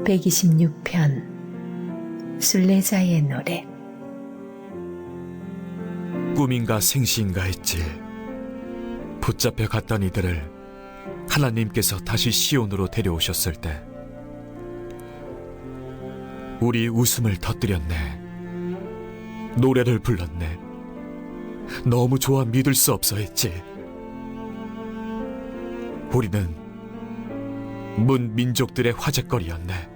126편 순례자의 노래. 꿈인가 생시인가 했지. 붙잡혀 갔던 이들을 하나님께서 다시 시온으로 데려오셨을 때 우리 웃음을 터뜨렸네. 노래를 불렀네. 너무 좋아 믿을 수 없어 했지. 우리는 문 민족들의 화제거리였네.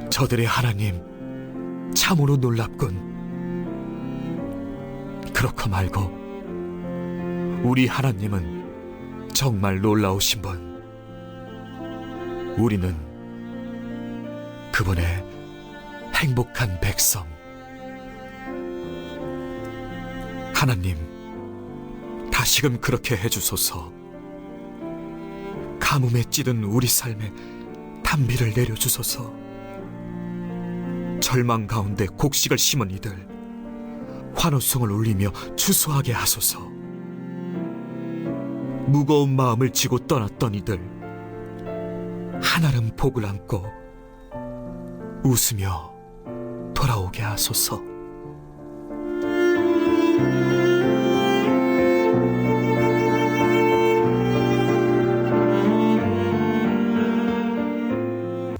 저들의 하나님 참으로 놀랍군. 그렇고 말고 우리 하나님은 정말 놀라우신 분. 우리는 그분의 행복한 백성. 하나님, 다시금 그렇게 해주소서. 가뭄에 찌든 우리 삶에 단비를 내려주소서. 절망 가운데 곡식을 심은 이들 환호성을 울리며 추수하게 하소서. 무거운 마음을 지고 떠났던 이들 한아름 복을 안고 웃으며 돌아오게 하소서.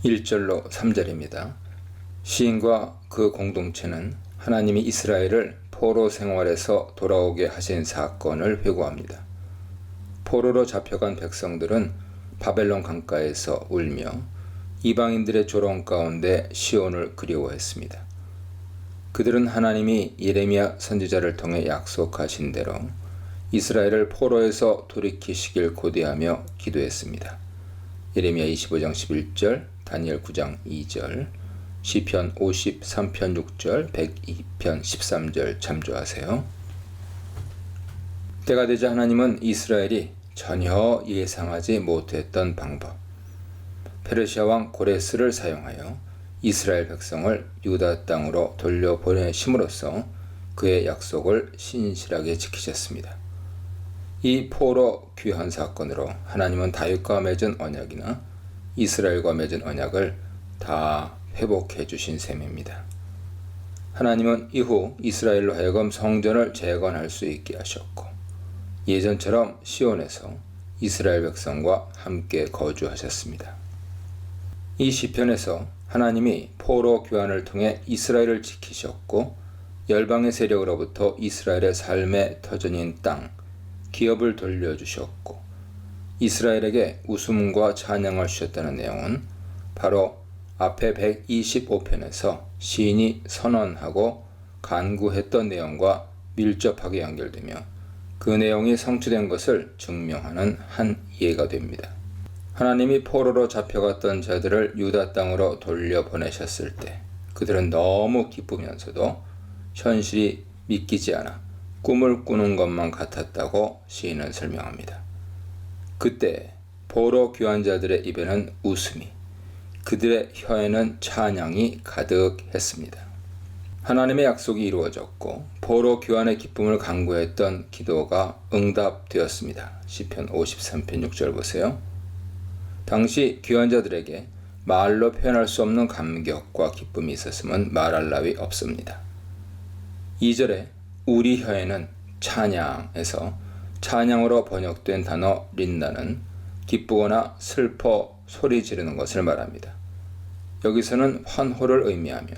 (1절로) (3절입니다) 시인과 그 공동체는 하나님이 이스라엘을 포로 생활에서 돌아오게 하신 사건을 회고합니다. 포로로 잡혀간 백성들은 바벨론 강가에서 울며 이방인들의 조롱 가운데 시온을 그리워했습니다. 그들은 하나님이 예레미야 선지자를 통해 약속하신 대로 이스라엘을 포로에서 돌이키시길 고대하며 기도했습니다. 예레미야 25장 11절, 다니엘 9장 2절, 시편 53편 6절, 102편 13절 참조하세요. 때가 되자 하나님은 이스라엘이 전혀 예상하지 못했던 방법, 페르시아 왕 고레스를 사용하여 이스라엘 백성을 유다 땅으로 돌려보내심으로써 그의 약속을 신실하게 지키셨습니다. 이 포로 귀환 사건으로 하나님은 다윗과 맺은 언약이나 이스라엘과 맺은 언약을 다 회복해 주신 셈입니다. 하나님은 이후 이스라엘로 하여금 성전을 재건할 수 있게 하셨고 예전처럼 시온에서 이스라엘 백성과 함께 거주하셨습니다. 이 시편에서 하나님이 포로 귀환을 통해 이스라엘을 지키셨고 열방의 세력으로부터 이스라엘의 삶의 터전인 땅, 기업을 돌려주셨고 이스라엘에게 웃음과 찬양을 주셨다는 내용은 바로 앞에 125편에서 시인이 선언하고 간구했던 내용과 밀접하게 연결되며 그 내용이 성취된 것을 증명하는 한 예가 됩니다. 하나님이 포로로 잡혀갔던 자들을 유다 땅으로 돌려보내셨을 때 그들은 너무 기쁘면서도 현실이 믿기지 않아 꿈을 꾸는 것만 같았다고 시인은 설명합니다. 그때 포로 귀환자들의 입에는 웃음이, 그들의 혀에는 찬양이 가득했습니다. 하나님의 약속이 이루어졌고 포로 귀환의 기쁨을 간구했던 기도가 응답되었습니다. 시편 53편 6절 보세요. 당시 귀환자들에게 말로 표현할 수 없는 감격과 기쁨이 있었음은 말할 나위 없습니다. 2절에 우리 혀에는 찬양에서 찬양으로 번역된 단어 린나는 기쁘거나 슬퍼 소리 지르는 것을 말합니다. 여기서는 환호를 의미하며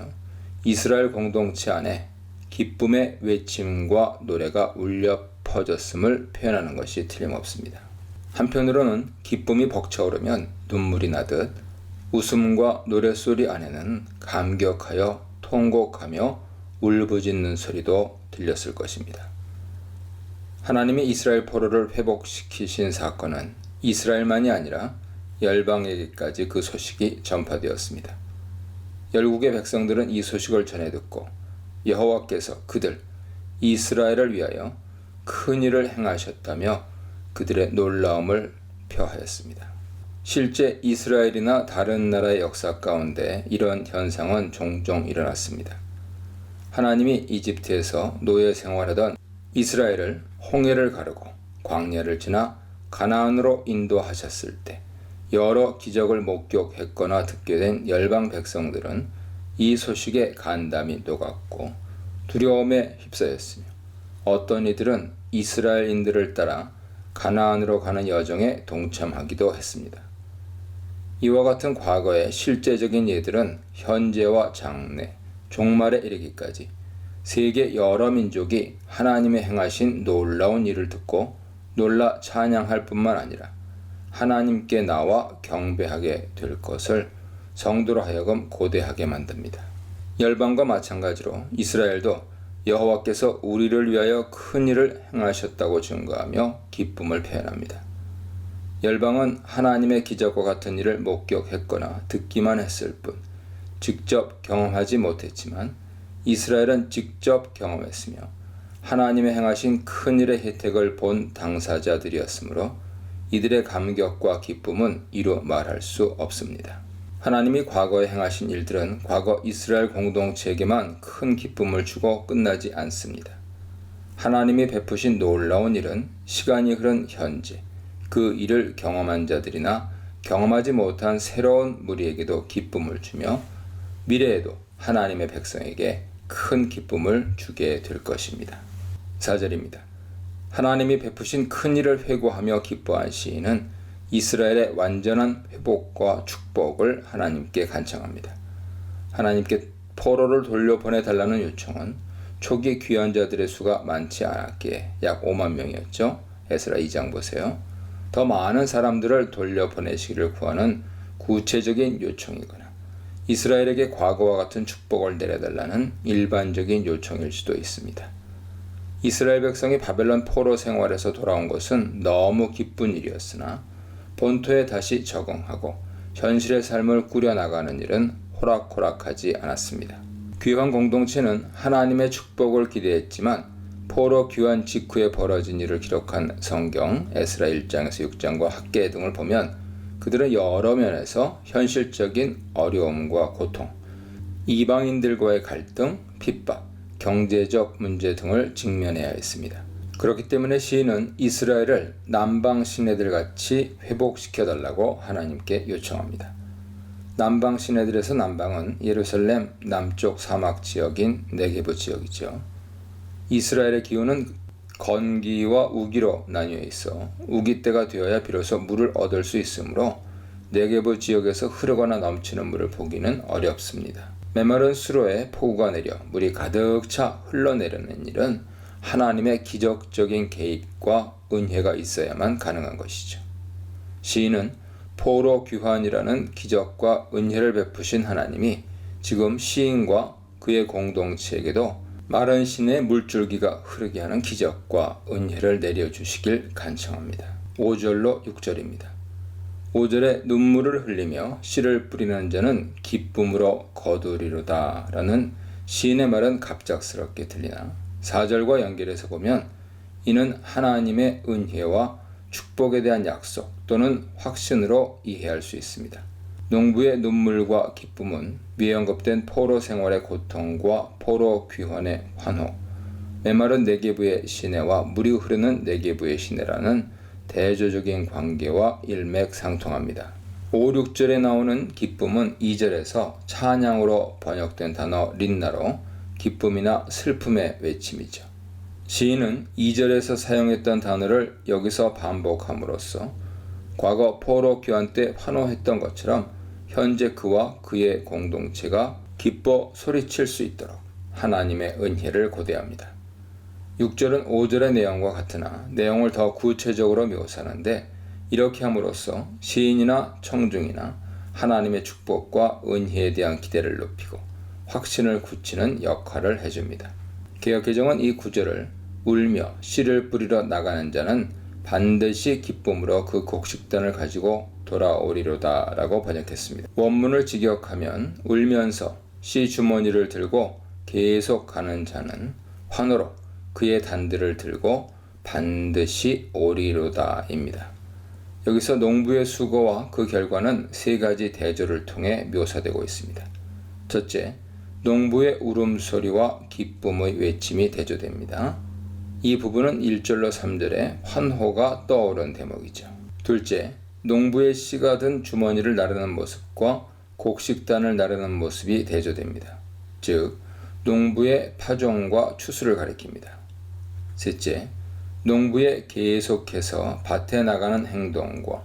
이스라엘 공동체 안에 기쁨의 외침과 노래가 울려 퍼졌음을 표현하는 것이 틀림없습니다. 한편으로는 기쁨이 벅차오르면 눈물이 나듯 웃음과 노랫소리 안에는 감격하여 통곡하며 울부짖는 소리도 들렸을 것입니다. 하나님이 이스라엘 포로를 회복시키신 사건은 이스라엘만이 아니라 열방에게까지 그 소식이 전파되었습니다. 열국의 백성들은 이 소식을 전해 듣고 여호와께서 그들 이스라엘을 위하여 큰 일을 행하셨다며 그들의 놀라움을 표하였습니다. 실제 이스라엘이나 다른 나라의 역사 가운데 이런 현상은 종종 일어났습니다. 하나님이 이집트에서 노예 생활하던 이스라엘을 홍해를 가르고 광야를 지나 가나안으로 인도하셨을 때 여러 기적을 목격했거나 듣게 된 열방 백성들은 이 소식에 간담이 녹았고 두려움에 휩싸였으며 어떤 이들은 이스라엘인들을 따라 가나안으로 가는 여정에 동참하기도 했습니다. 이와 같은 과거의 실제적인 예들은 현재와 장래, 종말에 이르기까지 세계 여러 민족이 하나님의 행하신 놀라운 일을 듣고 놀라 찬양할 뿐만 아니라 하나님께 나와 경배하게 될 것을 성도로 하여금 고대하게 만듭니다. 열방과 마찬가지로 이스라엘도 여호와께서 우리를 위하여 큰 일을 행하셨다고 증거하며 기쁨을 표현합니다. 열방은 하나님의 기적과 같은 일을 목격했거나 듣기만 했을 뿐 직접 경험하지 못했지만 이스라엘은 직접 경험했으며 하나님의 행하신 큰 일의 혜택을 본 당사자들이었으므로 이들의 감격과 기쁨은 이루 말할 수 없습니다. 하나님이 과거에 행하신 일들은 과거 이스라엘 공동체에게만 큰 기쁨을 주고 끝나지 않습니다. 하나님이 베푸신 놀라운 일은 시간이 흐른 현재 그 일을 경험한 자들이나 경험하지 못한 새로운 무리에게도 기쁨을 주며 미래에도 하나님의 백성에게 큰 기쁨을 주게 될 것입니다. 4절입니다. 하나님이 베푸신 큰 일을 회고하며 기뻐한 시인은 이스라엘의 완전한 회복과 축복을 하나님께 간청합니다. 하나님께 포로를 돌려보내달라는 요청은 초기 귀환자들의 수가 많지 않았기에 약 5만 명이었죠. 에스라 2장 보세요. 더 많은 사람들을 돌려보내시기를 구하는 구체적인 요청이거나 이스라엘에게 과거와 같은 축복을 내려달라는 일반적인 요청일 수도 있습니다. 이스라엘 백성이 바벨론 포로 생활에서 돌아온 것은 너무 기쁜 일이었으나 본토에 다시 적응하고 현실의 삶을 꾸려나가는 일은 호락호락하지 않았습니다. 귀환 공동체는 하나님의 축복을 기대했지만 포로 귀환 직후에 벌어진 일을 기록한 성경 에스라 1장에서 6장과 학계 등을 보면 그들은 여러 면에서 현실적인 어려움과 고통, 이방인들과의 갈등, 핍박, 경제적 문제 등을 직면해야 했습니다. 그렇기 때문에 시인은 이스라엘을 남방 시내들 같이 회복시켜달라고 하나님께 요청합니다. 남방 시내들에서 남방은 예루살렘 남쪽 사막 지역인 네게브 지역이죠. 이스라엘의 기후는 건기와 우기로 나뉘어 있어 우기 때가 되어야 비로소 물을 얻을 수 있으므로 네게브 지역에서 흐르거나 넘치는 물을 보기는 어렵습니다. 메마른 수로에 폭우가 내려 물이 가득 차 흘러내리는 일은 하나님의 기적적인 개입과 은혜가 있어야만 가능한 것이죠. 시인은 포로 귀환이라는 기적과 은혜를 베푸신 하나님이 지금 시인과 그의 공동체에게도 마른 시내에 물줄기가 흐르게 하는 기적과 은혜를 내려주시길 간청합니다. 5절로 6절입니다. 5절에 눈물을 흘리며 씨를 뿌리는 자는 기쁨으로 거두리로다 라는 시인의 말은 갑작스럽게 들리나 4절과 연결해서 보면 이는 하나님의 은혜와 축복에 대한 약속 또는 확신으로 이해할 수 있습니다. 농부의 눈물과 기쁨은 위에 언급된 포로 생활의 고통과 포로 귀환의 환호, 메마른 네게브의 시내와 물이 흐르는 네게브의 시내라는 대조적인 관계와 일맥상통합니다. 5, 6절에 나오는 기쁨은 2절에서 찬양으로 번역된 단어 린나로 기쁨이나 슬픔의 외침이죠. 시인은 2절에서 사용했던 단어를 여기서 반복함으로써 과거 포로 귀환 때 환호했던 것처럼 현재 그와 그의 공동체가 기뻐 소리칠 수 있도록 하나님의 은혜를 고대합니다. 6절은 5절의 내용과 같으나 내용을 더 구체적으로 묘사하는데 이렇게 함으로써 시인이나 청중이나 하나님의 축복과 은혜에 대한 기대를 높이고 확신을 굳히는 역할을 해줍니다. 개역개정은 이 구절을 울며 씨를 뿌리러 나가는 자는 반드시 기쁨으로 그 곡식단을 가지고 돌아오리로다 라고 번역했습니다. 원문을 직역하면 울면서 씨 주머니를 들고 계속 가는 자는 환호로 그의 단들을 들고 반드시 오리로다 입니다. 여기서 농부의 수고와 그 결과는 세 가지 대조를 통해 묘사되고 있습니다. 첫째, 농부의 울음소리와 기쁨의 외침이 대조됩니다. 이 부분은 1절로 3절에 환호가 떠오른 대목이죠. 둘째, 농부의 씨가 든 주머니를 나르는 모습과 곡식단을 나르는 모습이 대조됩니다. 즉, 농부의 파종과 추수를 가리킵니다. 셋째, 농부의 계속해서 밭에 나가는 행동과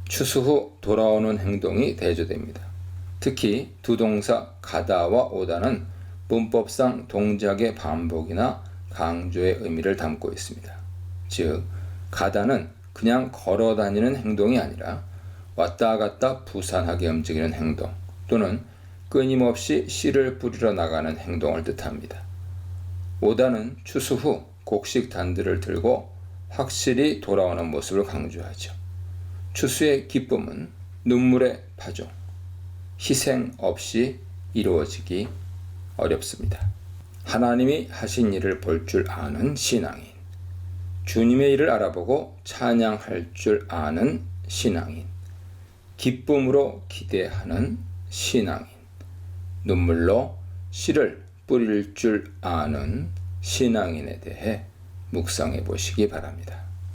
추수 후 돌아오는 행동이 대조됩니다. 특히 두 동사 가다와 오다는 문법상 동작의 반복이나 강조의 의미를 담고 있습니다. 즉, 가다는 그냥 걸어 다니는 행동이 아니라 왔다 갔다 부산하게 움직이는 행동 또는 끊임없이 씨를 뿌리러 나가는 행동을 뜻합니다. 오다는 추수 후 곡식 단들을 들고 확실히 돌아오는 모습을 강조하죠. 추수의 기쁨은 눈물의 파종, 희생 없이 이루어지기 어렵습니다. 하나님이 하신 일을 볼 줄 아는 신앙인, 주님의 일을 알아보고 찬양할 줄 아는 신앙인, 기쁨으로 기대하는 신앙인, 눈물로 씨를 뿌릴 줄 아는 신앙인에 대해 묵상해 보시기 바랍니다.